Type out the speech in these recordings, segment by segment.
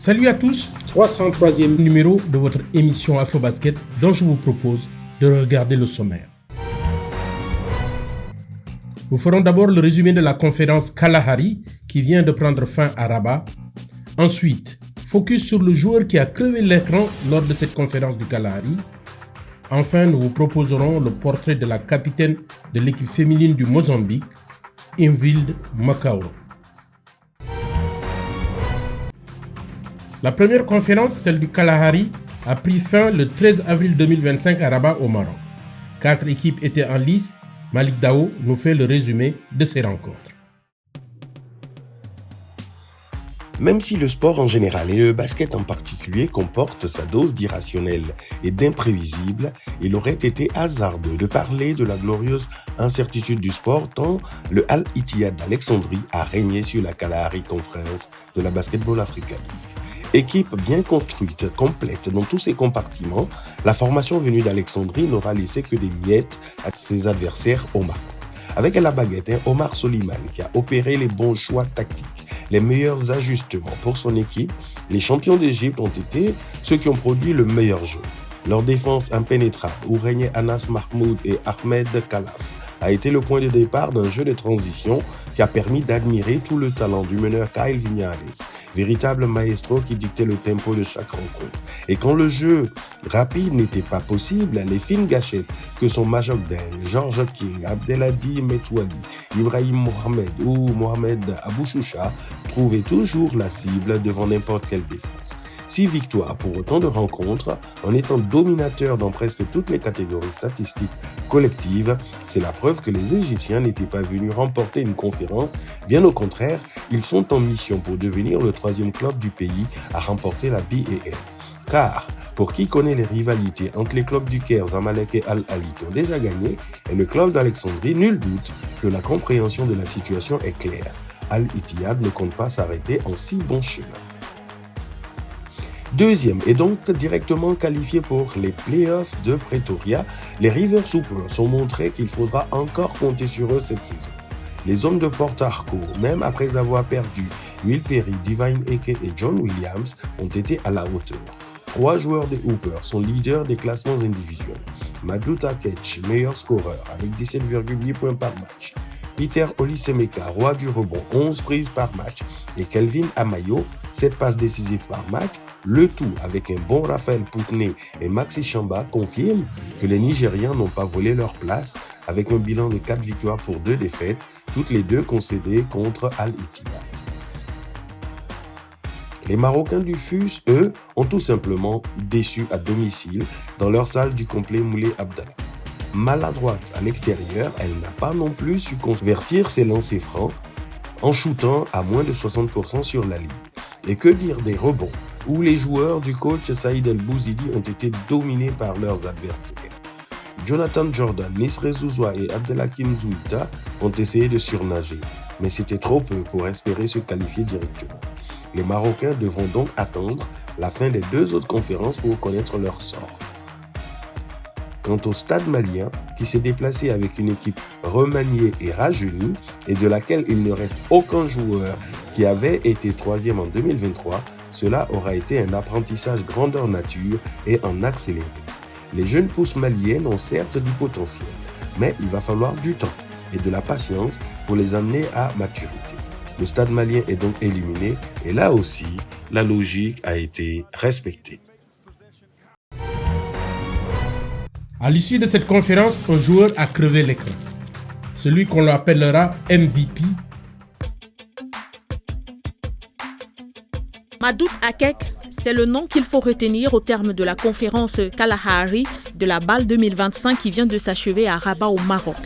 Salut à tous, 303e numéro de votre émission Afro-Basket dont je vous propose de regarder le sommaire. Nous ferons d'abord le résumé de la conférence Kalahari qui vient de prendre fin à Rabat. Ensuite, focus sur le joueur qui a crevé l'écran lors de cette conférence du Kalahari. Enfin, nous vous proposerons le portrait de la capitaine de l'équipe féminine du Mozambique, Imvilde Makaoro. La première conférence, celle du Kalahari, a pris fin le 13 avril 2025 à Rabat au Maroc. 4 équipes étaient en lice. Malik Dao nous fait le résumé de ces rencontres. Même si le sport en général et le basket en particulier comporte sa dose d'irrationnel et d'imprévisible, il aurait été hasardeux de parler de la glorieuse incertitude du sport tant le Al-Ittihad d'Alexandrie a régné sur la Kalahari Conference de la Basketball Africa League. Équipe bien construite, complète dans tous ses compartiments, la formation venue d'Alexandrie n'aura laissé que des miettes à ses adversaires au Maroc. Avec à la baguette, Omar Soliman qui a opéré les bons choix tactiques, les meilleurs ajustements pour son équipe, les champions d'Égypte ont été ceux qui ont produit le meilleur jeu. Leur défense impénétrable, où régnaient Anas Mahmoud et Ahmed Khalaf, a été le point de départ d'un jeu de transition qui a permis d'admirer tout le talent du meneur Kyle Vignales, véritable maestro qui dictait le tempo de chaque rencontre. Et quand le jeu rapide n'était pas possible, les fines gâchettes que sont Majok Deng, George King, Abdelhadi Metouali, Ibrahim Mohamed ou Mohamed Abouchoucha trouvaient toujours la cible devant n'importe quelle défense. 6 victoires pour autant de rencontres, en étant dominateur dans presque toutes les catégories statistiques collectives, c'est la preuve que les Égyptiens n'étaient pas venus remporter une conférence, bien au contraire, ils sont en mission pour devenir le 3e club du pays à remporter la BAL. Car, pour qui connaît les rivalités entre les clubs du Caire, Zamalek et Al-Ahly qui ont déjà gagné, et le club d'Alexandrie, nul doute que la compréhension de la situation est claire. Al-Ittihad ne compte pas s'arrêter en si bon chemin. Deuxième et donc directement qualifié pour les playoffs de Pretoria, les River Hoopers ont montré qu'il faudra encore compter sur eux cette saison. Les hommes de Port Harcourt, même après avoir perdu Will Perry, Divine Eke et John Williams, ont été à la hauteur. 3 joueurs des Hoopers sont leaders des classements individuels. Madou Takech, meilleur scoreur avec 17,8 points par match. Peter Olisemeka, roi du rebond, 11 prises par match. Et Kelvin Amayo, 7 passes décisives par match. Le tout avec un bon Raphaël Poutné et Maxi Chamba confirme que les Nigérians n'ont pas volé leur place avec un bilan de 4 victoires pour 2 défaites, toutes les 2 concédées contre Al-Ittihad. Les Marocains du FUS, eux, ont tout simplement déçu à domicile dans leur salle du complet Moulay Abdallah. Maladroite à l'extérieur, elle n'a pas non plus su convertir ses lancers francs en shootant à moins de 60% sur la ligne. Et que dire des rebonds, où les joueurs du coach Saïd El Bouzidi ont été dominés par leurs adversaires. Jonathan Jordan, Nisre Zouzoua et Abdelhakim Zouita ont essayé de surnager, mais c'était trop peu pour espérer se qualifier directement. Les Marocains devront donc attendre la fin des 2 autres conférences pour connaître leur sort. Quant au Stade malien, qui s'est déplacé avec une équipe remaniée et rajeunie, et de laquelle il ne reste aucun joueur qui avait été 3e en 2023, cela aura été un apprentissage grandeur nature et en accéléré. Les jeunes pousses maliennes ont certes du potentiel, mais il va falloir du temps et de la patience pour les amener à maturité. Le Stade malien est donc éliminé et là aussi, la logique a été respectée. À l'issue de cette conférence, un joueur a crevé l'écran. Celui qu'on l'appellera MVP. Madout Akek, c'est le nom qu'il faut retenir au terme de la conférence Kalahari de la BAL 2025 qui vient de s'achever à Rabat au Maroc.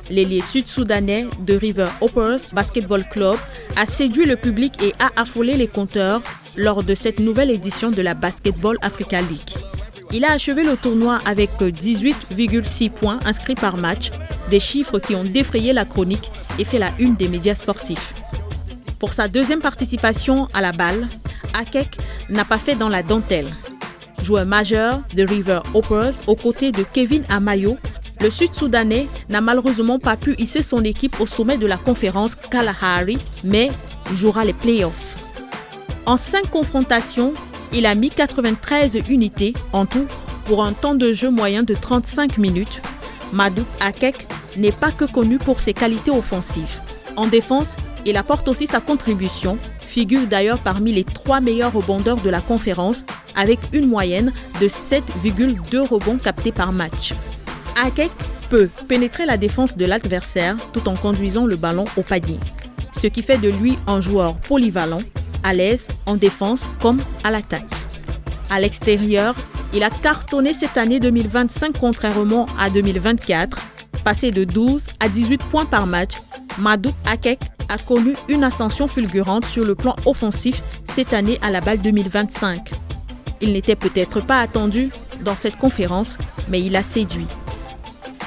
L'ailier sud-soudanais de River Hoopers Basketball Club a séduit le public et a affolé les compteurs lors de cette nouvelle édition de la Basketball Africa League. Il a achevé le tournoi avec 18,6 points inscrits par match, des chiffres qui ont défrayé la chronique et fait la une des médias sportifs. Pour sa 2e participation à la BAL, Akek n'a pas fait dans la dentelle. Joueur majeur de River Hoopers aux côtés de Kevin Amayo, le Sud-Soudanais n'a malheureusement pas pu hisser son équipe au sommet de la conférence Kalahari, mais jouera les playoffs. En 5 confrontations, il a mis 93 unités en tout pour un temps de jeu moyen de 35 minutes. Madout Akek n'est pas que connu pour ses qualités offensives. En défense, il apporte aussi sa contribution, figure d'ailleurs parmi les 3 meilleurs rebondeurs de la conférence avec une moyenne de 7,2 rebonds captés par match. Akek peut pénétrer la défense de l'adversaire tout en conduisant le ballon au panier, ce qui fait de lui un joueur polyvalent, à l'aise en défense comme à l'attaque. À l'extérieur, il a cartonné cette année 2025 contrairement à 2024. Passé de 12 à 18 points par match, Madout Akek a connu une ascension fulgurante sur le plan offensif cette année à la balle 2025. Il n'était peut-être pas attendu dans cette conférence, mais il a séduit.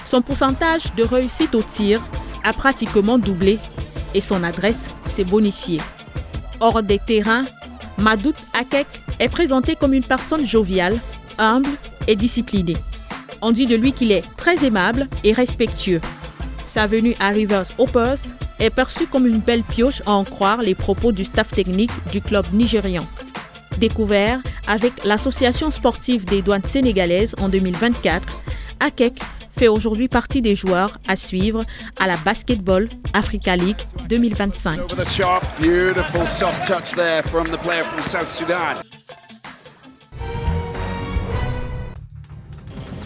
Son pourcentage de réussite au tir a pratiquement doublé et son adresse s'est bonifiée. Hors des terrains, Madout Akek est présenté comme une personne joviale, humble et disciplinée. On dit de lui qu'il est très aimable et respectueux. Sa venue à Rivers Hoppers est perçue comme une belle pioche à en croire les propos du staff technique du club nigérian. Découvert avec l'association sportive des douanes sénégalaises en 2024, Akek fait aujourd'hui partie des joueurs à suivre à la Basketball Africa League 2025.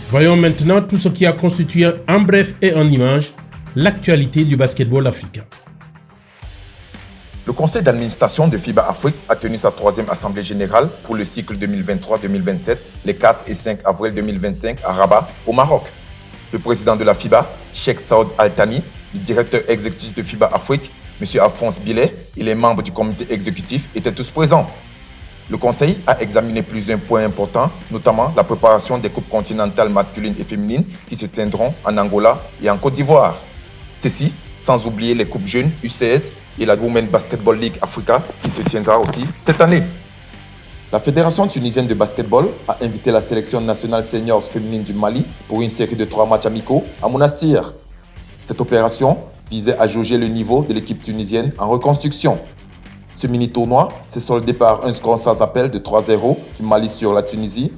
Voyons maintenant tout ce qui a constitué en bref et en images l'actualité du basketball africain. Le conseil d'administration de FIBA Afrique a tenu sa 3e assemblée générale pour le cycle 2023-2027 les 4 et 5 avril 2025 à Rabat, au Maroc. Le président de la FIBA, Cheikh Saoud Al-Thani, le directeur exécutif de FIBA Afrique, M. Alphonse Billet, et les membres du comité exécutif étaient tous présents. Le conseil a examiné plusieurs points importants, notamment la préparation des coupes continentales masculines et féminines qui se tiendront en Angola et en Côte d'Ivoire. Ceci, sans oublier les coupes jeunes U16 et la Women Basketball League Africa qui se tiendra aussi cette année. La Fédération tunisienne de basketball a invité la sélection nationale senior féminine du Mali pour une série de 3 matchs amicaux à Monastir. Cette opération visait à jauger le niveau de l'équipe tunisienne en reconstruction. Ce mini-tournoi s'est soldé par un score sans appel de 3-0 du Mali sur la Tunisie,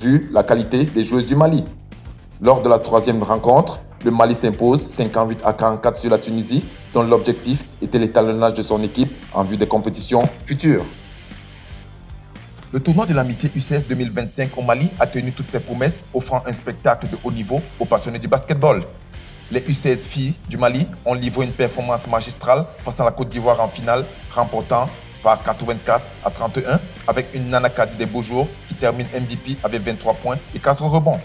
vu la qualité des joueuses du Mali. Lors de la 3e rencontre, le Mali s'impose 58-44 sur la Tunisie, dont l'objectif était l'étalonnage de son équipe en vue des compétitions futures. Le tournoi de l'amitié U16 2025 au Mali a tenu toutes ses promesses, offrant un spectacle de haut niveau aux passionnés du basketball. Les U16 filles du Mali ont livré une performance magistrale face à la Côte d'Ivoire en finale, remportant par 84-31 avec une Nana Kadi des beaux jours qui termine MVP avec 23 points et 4 rebonds.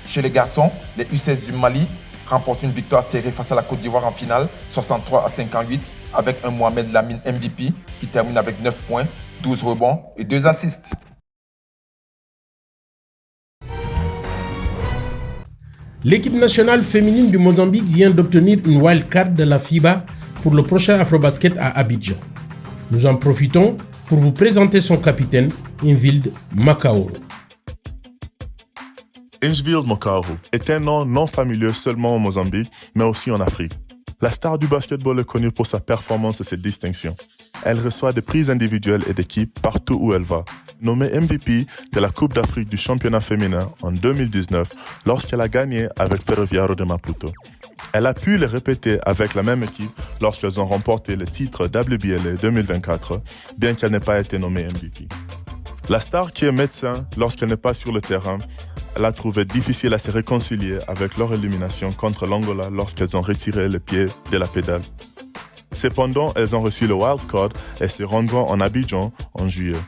Chez les garçons, les U16 du Mali remportent une victoire serrée face à la Côte d'Ivoire en finale, 63-58 avec un Mohamed Lamine MVP qui termine avec 9 points, 12 rebonds et 2 assists. L'équipe nationale féminine du Mozambique vient d'obtenir une wildcard de la FIBA pour le prochain Afrobasket à Abidjan. Nous en profitons pour vous présenter son capitaine, Ingvild Makaoro. Ingvild Makaoro est un nom non familier seulement au Mozambique, mais aussi en Afrique. La star du basketball est connue pour sa performance et ses distinctions. Elle reçoit des prix individuels et d'équipe partout où elle va. Nommée MVP de la Coupe d'Afrique du championnat féminin en 2019 lorsqu'elle a gagné avec Ferroviário de Maputo. Elle a pu le répéter avec la même équipe lorsqu'elles ont remporté le titre WBLA 2024, bien qu'elle n'ait pas été nommée MVP. La star qui est médecin lorsqu'elle n'est pas sur le terrain, elle a trouvé difficile à se réconcilier avec leur élimination contre l'Angola lorsqu'elles ont retiré le pied de la pédale. Cependant, elles ont reçu le wildcard et se rendront en Abidjan en juillet.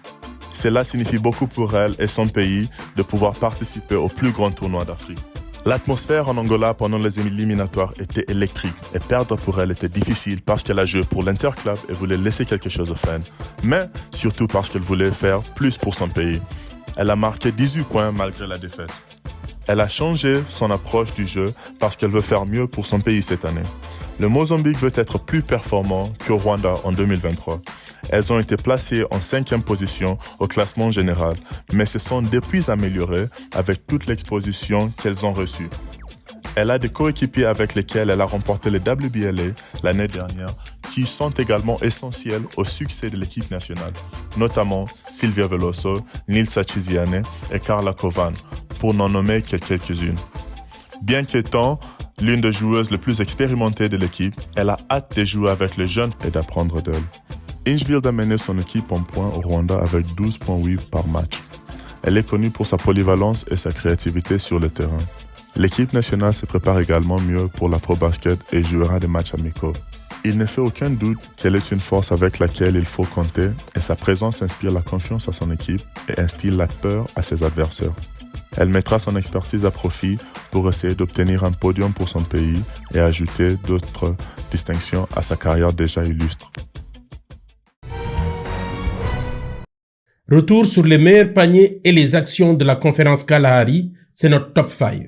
Cela signifie beaucoup pour elle et son pays de pouvoir participer au plus grand tournoi d'Afrique. L'atmosphère en Angola pendant les éliminatoires était électrique et perdre pour elle était difficile parce qu'elle a joué pour l'Interclub et voulait laisser quelque chose aux fans, mais surtout parce qu'elle voulait faire plus pour son pays. Elle a marqué 18 points malgré la défaite. Elle a changé son approche du jeu parce qu'elle veut faire mieux pour son pays cette année. Le Mozambique veut être plus performant qu'au Rwanda en 2023. Elles ont été placées en 5e position au classement général, mais se sont depuis améliorées avec toute l'exposition qu'elles ont reçue. Elle a des coéquipiers avec lesquels elle a remporté les WBLA l'année dernière, qui sont également essentiels au succès de l'équipe nationale, notamment Silvia Veloso, Nilsa Chiziane et Carla Kovan, pour n'en nommer que quelques-unes. Bien qu'étant l'une des joueuses les plus expérimentées de l'équipe, elle a hâte de jouer avec les jeunes et d'apprendre d'elle. Inchville a mené son équipe en points au Rwanda avec 12,8 par match. Elle est connue pour sa polyvalence et sa créativité sur le terrain. L'équipe nationale se prépare également mieux pour l'Afrobasket et jouera des matchs amicaux. Il ne fait aucun doute qu'elle est une force avec laquelle il faut compter et sa présence inspire la confiance à son équipe et instille la peur à ses adversaires. Elle mettra son expertise à profit pour essayer d'obtenir un podium pour son pays et ajouter d'autres distinctions à sa carrière déjà illustre. Retour sur les meilleurs paniers et les actions de la conférence Kalahari, c'est notre top 5.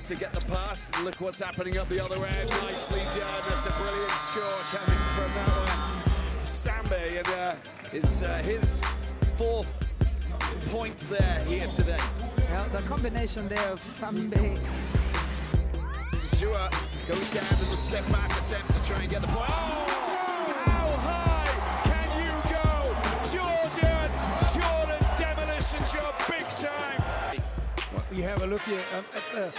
To get the pass, look what's happening up the other end. Nicely done. That's a brilliant score coming from Sambe, and his fourth points there here today. Yeah, the combination there of Sambe. Zua goes down in the step back attempt to try and get the point. Oh, how high can you go, Jordan? Jordan, demolition job, big time. You have a look here at the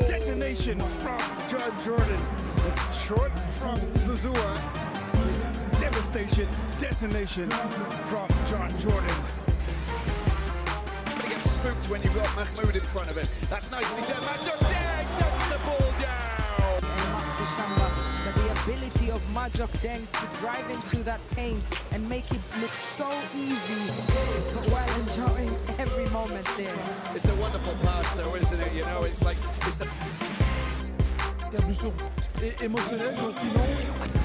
detonation from John Jordan. It's short from Zuzua. Devastation, detonation from John Jordan. But he gets spooked when you've got Mahmoud in front of it. That's nicely done. Majok Deng dumps the ball down. But the ability of Majok Deng to drive into that paint and make it look so easy, but while enjoying every moment there. It's a wonderful pass though, isn't it? You know, it's like it's the Plus émotionnel, sinon.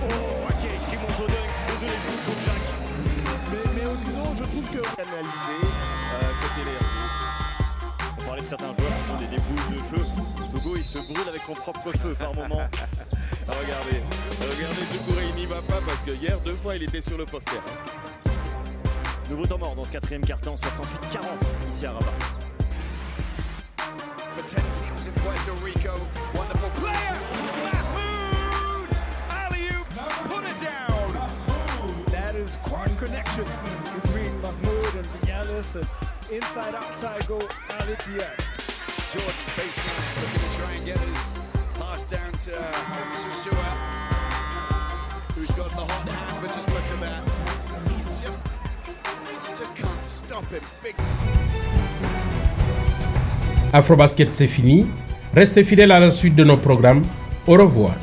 Oh, Akej qui monte au dunk, désolé pour Jacques. Mais sinon, je trouve que. Canalisé côté les. On parlait de certains joueurs qui sont des boules de feu. Togo, il se brûle avec son propre feu par moment. Regardez, Doucouré, il n'y va pas parce que hier, 2 fois, il était sur le poster. Nouveau temps mort dans ce quatrième quart-temps, 68-40 ici à Rabat. For 10 teams in Puerto Rico, wonderful player, Mahmoud Aliou, put it down. That is quite connection between Mahmoud and Vinales, and inside-outside goal, Ali Diak. Jordan baseline looking to try and get his pass down to Susua, who's got the hot hand, but just look at that. He's just can't stop him. Big. Afrobasket, c'est fini. Restez fidèles à la suite de nos programmes. Au revoir.